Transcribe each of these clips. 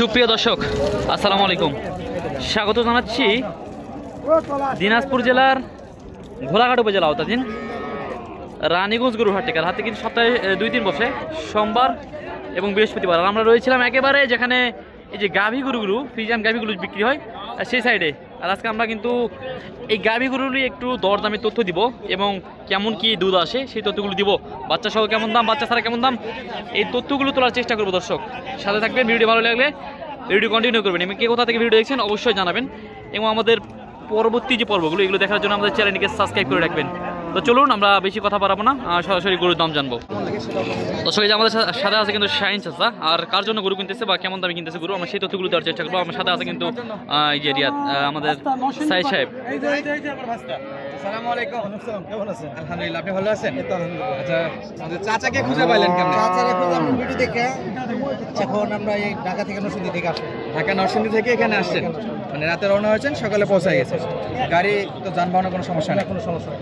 সুপ্রিয় দর্শক আসসালামু আলাইকুম, স্বাগত জানাচ্ছি দিনাজপুর জেলার ঘোলাঘাট উপজেলা আওতাধীন রানীগঞ্জ গরুর হাট থেকে। হাতে কিন্তু সপ্তাহে 2 দিন বসে, সোমবার এবং বৃহস্পতিবার। আর আমরা রয়েছিলাম একেবারে যেখানে এই যে গাভী গরুগুলো, ফ্রিজিয়ান গাভী গরু বিক্রি হয় সেই সাইডে। আর আজকে আমরা কিন্তু এই গাভী গরুগুলি একটু দরদামের তথ্য দিব এবং কেমন কি দুধ আসে সেই তথ্যগুলো দিব। বাচ্চা সহ কেমন দাম, বাচ্চা ছাড়া কেমন দাম, এই তথ্যগুলো তোলার চেষ্টা করবো। দর্শক সাথে থাকবেন, ভিডিও ভালো লাগলে ভিডিও কন্টিনিউ করবেন এবং কে কোথা থেকে ভিডিও দেখছেন অবশ্যই জানাবেন এবং আমাদের পরবর্তী যে পর্বগুলো এগুলো দেখার জন্য আমাদের চ্যানেলটিকে সাবস্ক্রাইব করে রাখবেন। তো চলুন আমরা বেশি কথা বাড়াবো না, সরাসরি গরুর দাম জানবো। দর্শক এই যে আমাদের সাথে আছে কিন্তু শাহিন চাচা, আর কার জন্য গরু কিনতেছে বা কেমন দামে কিনতেছে গরু আমরা সেই তথ্যগুলো দেওয়ার চেষ্টা করবো। আমার সাথে আছে কিন্তু এই যে রিয়াদ আমাদের সাইদ সাহেব। আসসালামু আলাইকুম, কেমন আছেন? আলহামদুলিল্লাহ, আপনি ভালো আছেন? আচ্ছা, আমাদের চাচাকে খুঁজে পাইলেন কেমন? চাচাকে খুঁজে আমরা ভিডিও দেখে এখন আমরা এই ঢাকা থেকে নরসিংদী থেকে আসি। ঢাকা নরসিংদী থেকে এখানে আসছেন, মানে রাতে রওনা হয়েছেন, সকালে পৌঁছে গেছে। গাড়ি তো যানবাহনের কোনো সমস্যা নেই? কোনো সমস্যা নেই।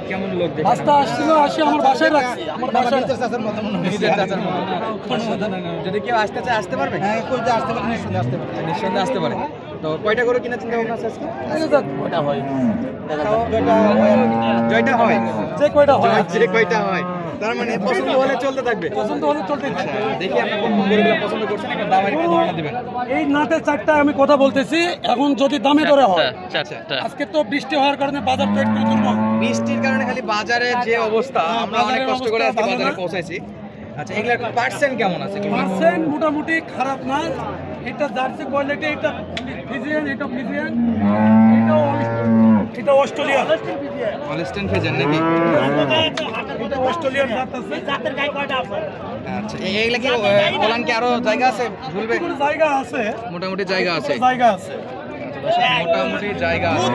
কেমন লোক দেখে? রাস্তা আসছিল, আসি আমার বাসায় রাখছি। আমার বাসায় নিজের চাচার মতো মনে হয়। নিজের চাচার মতো না? যদি কেউ আসতে চায় আসতে পারবে? হ্যাঁ, কইতে আসতে পারে, নিঃসন্দেহে আসতে পারে। নিঃসন্দেহে আসতে পারে। তো কয়টা করে কিনা চিন্তা ভাবনা আছে আজকে? কয়টা হয়? জয়টা হয়, যে কয়টা হয়, যে কয়টা হয়, তার মানে পছন্দ হলে চলতে থাকবে। পছন্দ হলে চলতে ইচ্ছে। দেখি আপনার কোন কোন গরুগুলো পছন্দ করছেন, একটা দামের একটা ধারণা দিবেন। এই নাটের চারটা আমি কথা বলতেছি, এখন যদি দামে দরে হয়। আচ্ছা, আজকে তো বৃষ্টি হওয়ার কারণে বাজার তো একটু দুর্বল। বৃষ্টির কারণে খালি বাজারের যে অবস্থা, আমরা অনেক কষ্ট করে আজকে বাজারে পৌঁছাইছি। আচ্ছা, এগুলার পার্সেন্ট কেমন আছে? পার্সেন্ট মোটামুটি খারাপ না। এটা জার্সি কোয়ালিটি, এটা ফিজিয়ান, এটা ফিজিয়ান, এটা অস্ট্রেলিয়া, হলস্টেইন ফ্রিজিয়ান নাকি? এটা অস্ট্রেলিয়ার জাত আছে। জাতের গাই কয়টা আছে? আচ্ছা, এইগুলা কি ফলান কি আরো জায়গা আছে ঝুলবে? কোনো জায়গা আছে, মোটামুটি জায়গা আছে, জায়গা আছে। মোটামুটি জায়গা আছে।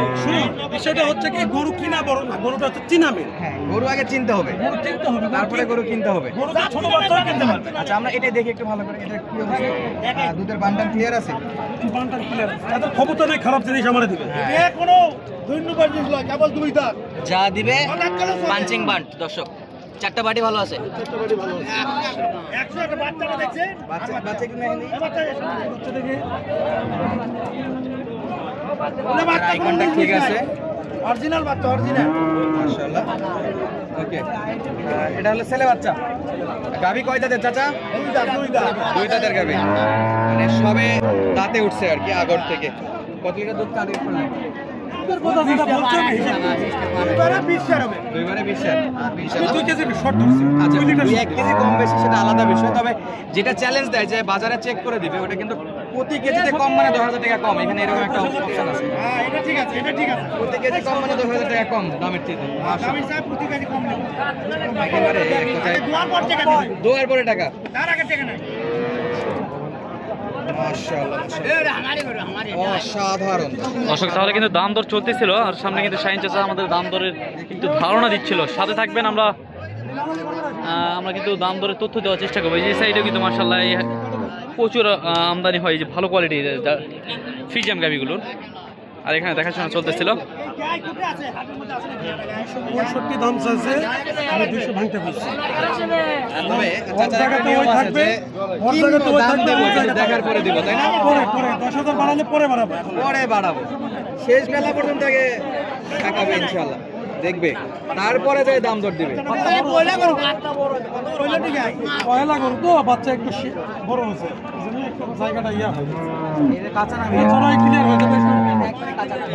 বিষয়টা হচ্ছে কি, গরু কিনা বড় না, গরুটা হচ্ছে চিনাবে। হ্যাঁ, গরু আগে চিনতে হবে, গরু কিনতে হবে, তারপরে গরু কিনতে হবে। গরু তো ছোট বাচ্চাও কিনতে পারবে। আচ্ছা, আমরা এটা দেখি একটু ভালো করে। এটা কি অবস্থা? দুধের বান্ডাল ক্লিয়ার আছে? বান্টার ক্লিয়ার। এত ক্ষমতা নেই খারাপ জিনিস আমারে দিবে। কোনো দুই নম্বর জিনিস নয়, কেবল দুই দাঁত যা দিবে পাঞ্চিং বান্ট। দর্শক চারটা বাটি ভালো আছে। 100 একটা বাচ্চাটা দেখছে, বাচ্চা বাচ্চা কি নেয়নি? বাচ্চা দেখে আইকনটা ঠিক আছে, অরিজিনাল বাচ্চা, অরিজিনাল। মাশাআল্লাহ। ওকে, এটা হলো ছেলে বাচ্চা। গাভী কয় দাঁতের চাচা? দুই দাঁতের গাভী, মানে সবে দাঁতে উঠছে আর কি, আগর থেকে। কত লিটার দুধ কাঁদে? কথা যেটা বলছেন, দুইবারে 20 শেয়ার হবে। দুইবারে 20 শেয়ার। 2 কেজি শর্ট ধরছি। আচ্ছা, 1 কেজি কম বেশি সেটা আলাদা বিষয়। তবে যেটা চ্যালেঞ্জ দেয় যে বাজারে চেক করে দিবে, ওটা কিন্তু প্রতি কেজিতে কম মানে 10,000 টাকা কম। এখানে এরকম একটা অপশন আছে। হ্যাঁ, এটা ঠিক আছে, এটা ঠিক আছে। প্রতি কেজি কম মানে 10,000 টাকা কম দামের থেকে। আমি চাই প্রতি কেজি কম নেব। একেবারে দুয়ার পর টাকা দিবে, দোয়ার পরে টাকা। তার আগে টাকা নাই। মাশাআল্লাহ, অসাধারণ। দর্শক তাহলে কিন্তু দাম দর চলতেছিল, আর সামনে কিন্তু শাহিন চাচা আমাদের দাম দরের কিন্তু ধারণা দিচ্ছিল। সাথে থাকবেন, আমরা কিন্তু দাম দরের তথ্য দেওয়ার চেষ্টা করবো। এই যে সাইডেও কিন্তু মার্শাল্লাহ প্রচুর আমদানি হয়, যে ভালো কোয়ালিটির ফ্রিজিয়ান গাভিগুলোর। আর এখানে দেখাশোনা চলতেছিল। 65 দাম চাইছে, আমি 200 ভাঙতে বলছি। তবে ওর জায়গাতে ওই থাকবে, ওর জায়গাতে ওই থাকবে, ওর জায়গাতে দেখার পরে দিব, তাই না? পরে 10,000 বাড়ালে পরে বাড়াবো। পরে বাড়াবো, শেষ বেলা পর্যন্ত আগে টাকাবে ইনশাআল্লাহ, দেখবে, তারপরে যে দাম দর দিবে। পয়লা গরু তো, বাচ্চা একটু বড় হয়েছে, একটু জায়গাটা ইয়া হয়। এটা কাঁচা না? চড়াই ক্লিয়ার হয়ে যাবে।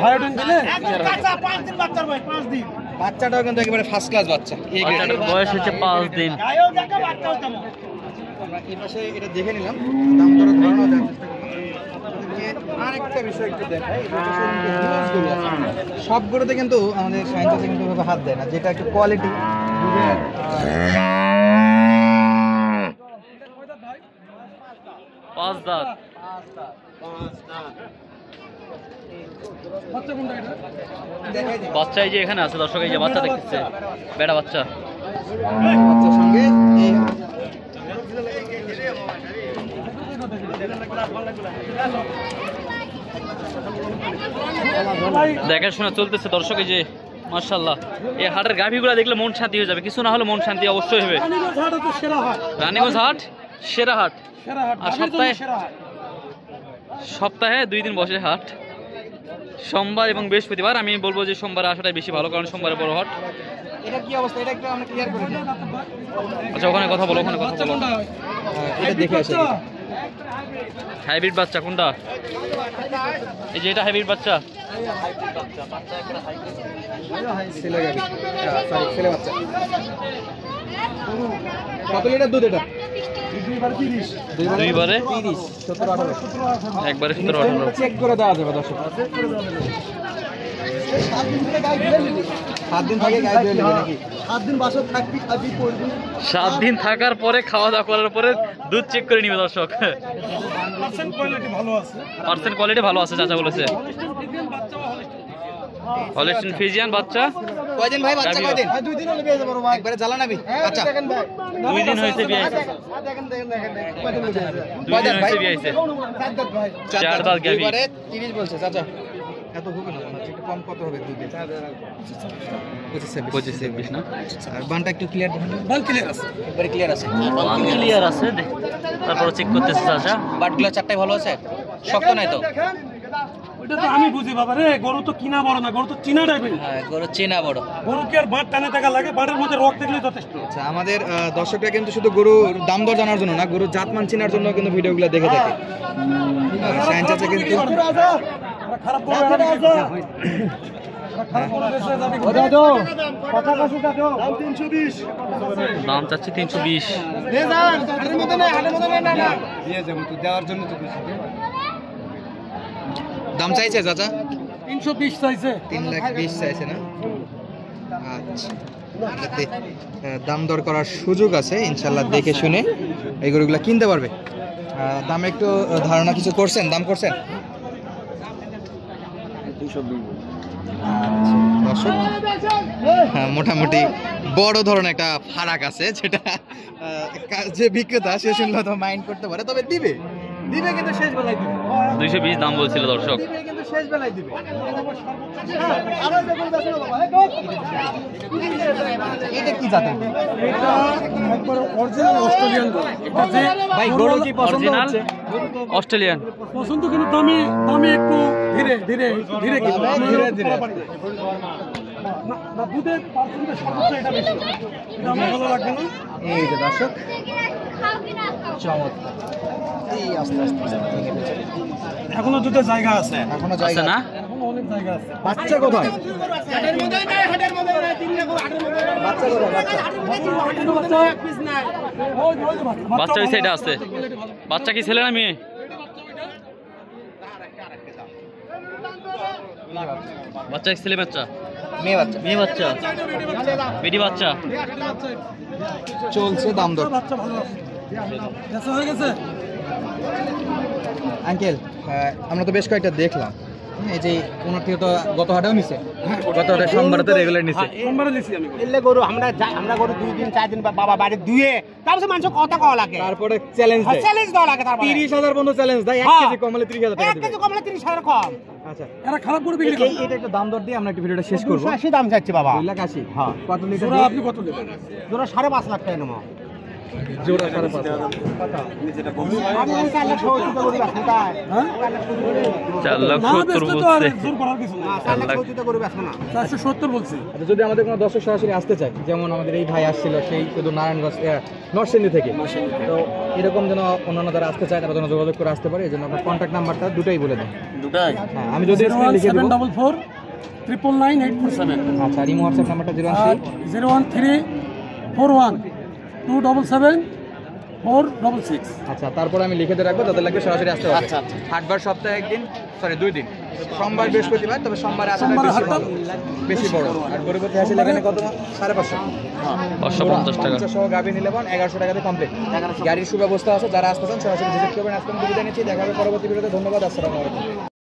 ভায়োডিন দিলে 5 দিন বাচ্চার বয়স, 5 দিন। বাচ্চাটাও কিন্তু একেবারে ফার্স্ট ক্লাস বাচ্চা। বাচ্চাটার বয়স হচ্ছে 5 দিন। আমরা এই পাশে এটা দেখে নিলাম, দাম দরের ধারণা দেওয়ার চেষ্টা করলাম। আরেকটা বিষয় একটু দেখাই, সব গরুতে কিন্তু আমাদের সায়েন্সে কিন্তু ওইভাবে হাত দেয় না, যেটা একটু কোয়ালিটি দুধের। 5 দাঁত। বাচ্চা এই যে এখানে আছে দর্শক, এই যে বাচ্চা দেখতেছে, বেটা বাচ্চা। বাচ্চার সঙ্গে এই দেখাশোনা চলতেছে দর্শক। এই যে মাশাআল্লাহ, এই হাটের গাভীগুলো দেখলে মন শান্তি হয়ে যাবে, কিছু না হলে মন শান্তি অবশ্যই হবে। রানীগঞ্জ হাট সেরা হাট, আর সপ্তাহে 2 দিন বসে হাট, সোমবার এবং বৃহস্পতিবার। আমি বলবো যে সোমবারে আসাটাই বেশি ভালো, কারণ সোমবারে বড় হাট। এটা কি অবস্থা, এটা একটু আমরা ক্লিয়ার করে দিই। আচ্ছা ওখানে কথা বলো, ওখানে কথা বলো। এটা দেখে আসি। হাইব্রিড বাচ্চা কোনটা? এই যে এটা হাইব্রিড বাচ্চা। ছেলে গাবি, সরি ছেলে বাচ্চা। কত লিটার দুধ এটা? দুইবারে 30, 17, 18, একবারে 17-18। চেক করে দেওয়া যাবে দর্শক। 7 দিন থাকে গায়ে দিয়ে নেবে নাকি? 7 দিন বাসা থাকবি, খাবি, পড়বি। 7 দিন থাকার পরে খাওয়া দাওয়া করার পরে দুধ চেক করে নিবে দর্শক। পার্সেন্ট কোয়ালিটি ভালো আছে। পার্সেন্ট কোয়ালিটি ভালো আছে চাচা বলেছে। হলিস্টিন ফ্রিজিয়ান বাচ্চা। কয়দিন ভাই বাচ্চা গাভী। কয়দিন? 2 দিন হলে বিয়ে যাবে ভাই। একবারে জ্বালা নাবি। আচ্ছা দেখেন ভাই 2 দিন হয়েছে বিয়ে। দেখেন কয়দিন হলে বিয়ে যাবে? 2 দিন হয়েছে বিয়ে হয়েছে। 4 দাঁত গাভী। এবারে 30 বলছে চাচা। এত হবে না, একটু কম কত হবে দুধে? 25-26 না? আর বানটা একটু ক্লিয়ার দেখেন। বাল ক্লিয়ার আছে। একবারে ক্লিয়ার আছে। ক্লিয়ার আছে, তারপর চেক করতেছে চাচা। বাটগুলো চারটাই ভালো আছে, শক্ত নাই তো? ওটা তো আমি বুঝি বাবা রে, গরু তো কিনা বড় না, গরু তো চিনা টাইপের। হ্যাঁ গরু চেনা বড়। গরুকে আর বাট টানে টাকা লাগে, বাটের মধ্যে রক দেখলেই যথেষ্ট। আচ্ছা আমাদের দর্শকরা কিন্তু শুধু গরুর দাম দর জানার জন্য না, গরুর জাতমান চেনার জন্য কিন্তু ভিডিওগুলো দেখে থাকে। শাহিন চাচা কিন্তু খারাপ বলবে না। খারাপ বলে দেশে যাবে। কথা কাছে দাও। দাম 320। দাম চাচ্ছি 320। নে যান, হাটের মধ্যে না, হাটের মধ্যে না না। দিয়ে যাবো তো, দেওয়ার জন্য তো কইছি। দাম চাইছে চাচা? 320 চাইছে। 3,20,000 চাইছে না? আচ্ছা এতে, দাম দর করার সুযোগ আছে ইনশাল্লাহ, দেখে শুনে এই গরুগুলো কিনতে পারবে। দাম একটু ধারণা কিছু করছেন, দাম করছেন? 220। দর্শক মোটামুটি বড় ধরনের একটা ফারাক আছে, যেটা যে বিক্রেতা সে শুনলে তো মাইন্ড করতে পারে, তবে দিবে কিন্তু শেষ বেলায় দিবে। 220 দাম বলছিল দর্শক। দিবে কিন্তু শেষ বেলায় দিবে। এটা কি জাতের? এটা একবার অরিজিনাল অস্ট্রেলিয়ান গরু। এটা যে ভাই গরু কি পছন্দ অরিজিনাল হচ্ছে? অস্ট্রেলিয়ান। পছন্দ, কিন্তু দামি একটু ধীরে ধীরে ধীরে কিন্তু ধীরে ধীরে। না দুধের পার্সেন্টেজ সর্বোচ্চ এটা বেশি। এটা আমার ভালো লাগবে না। এই যে দর্শক চমৎকার। এই আস্তে আস্তে ভেঙে ফেলছে। এখনো দুধের জায়গা আছে। এখনো আছে জায়গা না? এখনো অনেক জায়গা আছে। বাচ্চা কোথায়? বাচ্চা কোথায়? বাচ্চা বাচ্চা ওই সাইডে আছে। বাচ্চা কি ছেলে না মেয়ে? বাচ্চা কি ছেলে বাচ্চা? মেয়ে বাচ্চা। মেয়ে বাচ্চা, বেটি বাচ্চা। চলছে দাম দর। বাচ্চা ভালো আছে। বেচা হয়ে গেছে। আঙ্কেল আমরা তো বেশ কয়েকটা দেখলাম, এই যে ওনার থেকে তো গত হাটেও নিছে, গত হাটে সোমবারে তো রেগুলার নিছে। সোমবারে নিছি আমি। এলে গরু আমরা গরু 2 দিন 4 দিন বাবা বাড়ি ধুয়ে তারপরে মানুষ কথা কওয়া লাগে, তারপরে চ্যালেঞ্জ দেয়, চ্যালেঞ্জ দেওয়া লাগে। তারপরে 30,000 বন্ধু চ্যালেঞ্জ দেয়, 1 কেজি কমলে 30,000 টাকা 1 দিবে। কেজি কমলে 30,000 কম। আচ্ছা এরা খারাপ করে বিক্রি করে। এটা একটু দাম দর দিয়ে আমরা একটু ভিডিওটা শেষ করব। 280 দাম চাচ্ছে বাবা। 2,80,000। হ্যাঁ কত লিটার? জোড়া আপনি কত নেবেন? জোড়া 5.5 লাখ টাকা নেবো। জোড়া 5.5 লাখ। আমি 4 লাখ 70 টাকা করে বেচবো তাই। হ্যাঁ? 4,70,000 বেচলে তো আর বলছে। জোর করার কিছু না। 4 লাখ 70 টাকা করে বেচবো না। 470 বলছি। আচ্ছা যদি আমাদের কোনো দর্শক সরাসরি আসতে চায়, যেমন আমাদের এই ভাই আসছিল সেই শুধু নারায়ণগঞ্জ নরসিংদী থেকে, তো এরকম যেন অন্যান্য যারা আসতে চায় তারা যেন যোগাযোগ করে আসতে পারে, এই জন্য আপনার কন্ট্যাক্ট নাম্বারটা দুটাই বলে দেন। দুটাই? হ্যাঁ আমি যদি স্ক্রিনে লিখে দেব। 01744 999 847। আচ্ছা আর ইমো হোয়াটসঅ্যাপ নাম্বারটা 013। 01341 277 466। আচ্ছা তারপর আমি লিখে দিয়ে রাখবো, তাদের লাগবে সরাসরি আসতে হবে। আচ্ছা হাটবার সপ্তাহে একদিন, সরি 2 দিন, সোমবার বৃহস্পতিবার, তবে সোমবারে আসাটা সোমবারে বেশি হাটটা ভালো, বেশি বড়। আর গরিবতী হাসিল এখানে কত? 550। 550 টাকা। বাচ্চা সহ গাভী নিলে 1100 টাকাতে কমপ্লিট। গাড়ির সুব্যবস্থা আছে, যারা আসতে চান সরাসরি ভিজিট করবেন। আজকে আমি বিদায় নিচ্ছি, দেখা হবে পরবর্তী ভিডিওতে। ধন্যবাদ, আসসালামু আলাইকুম।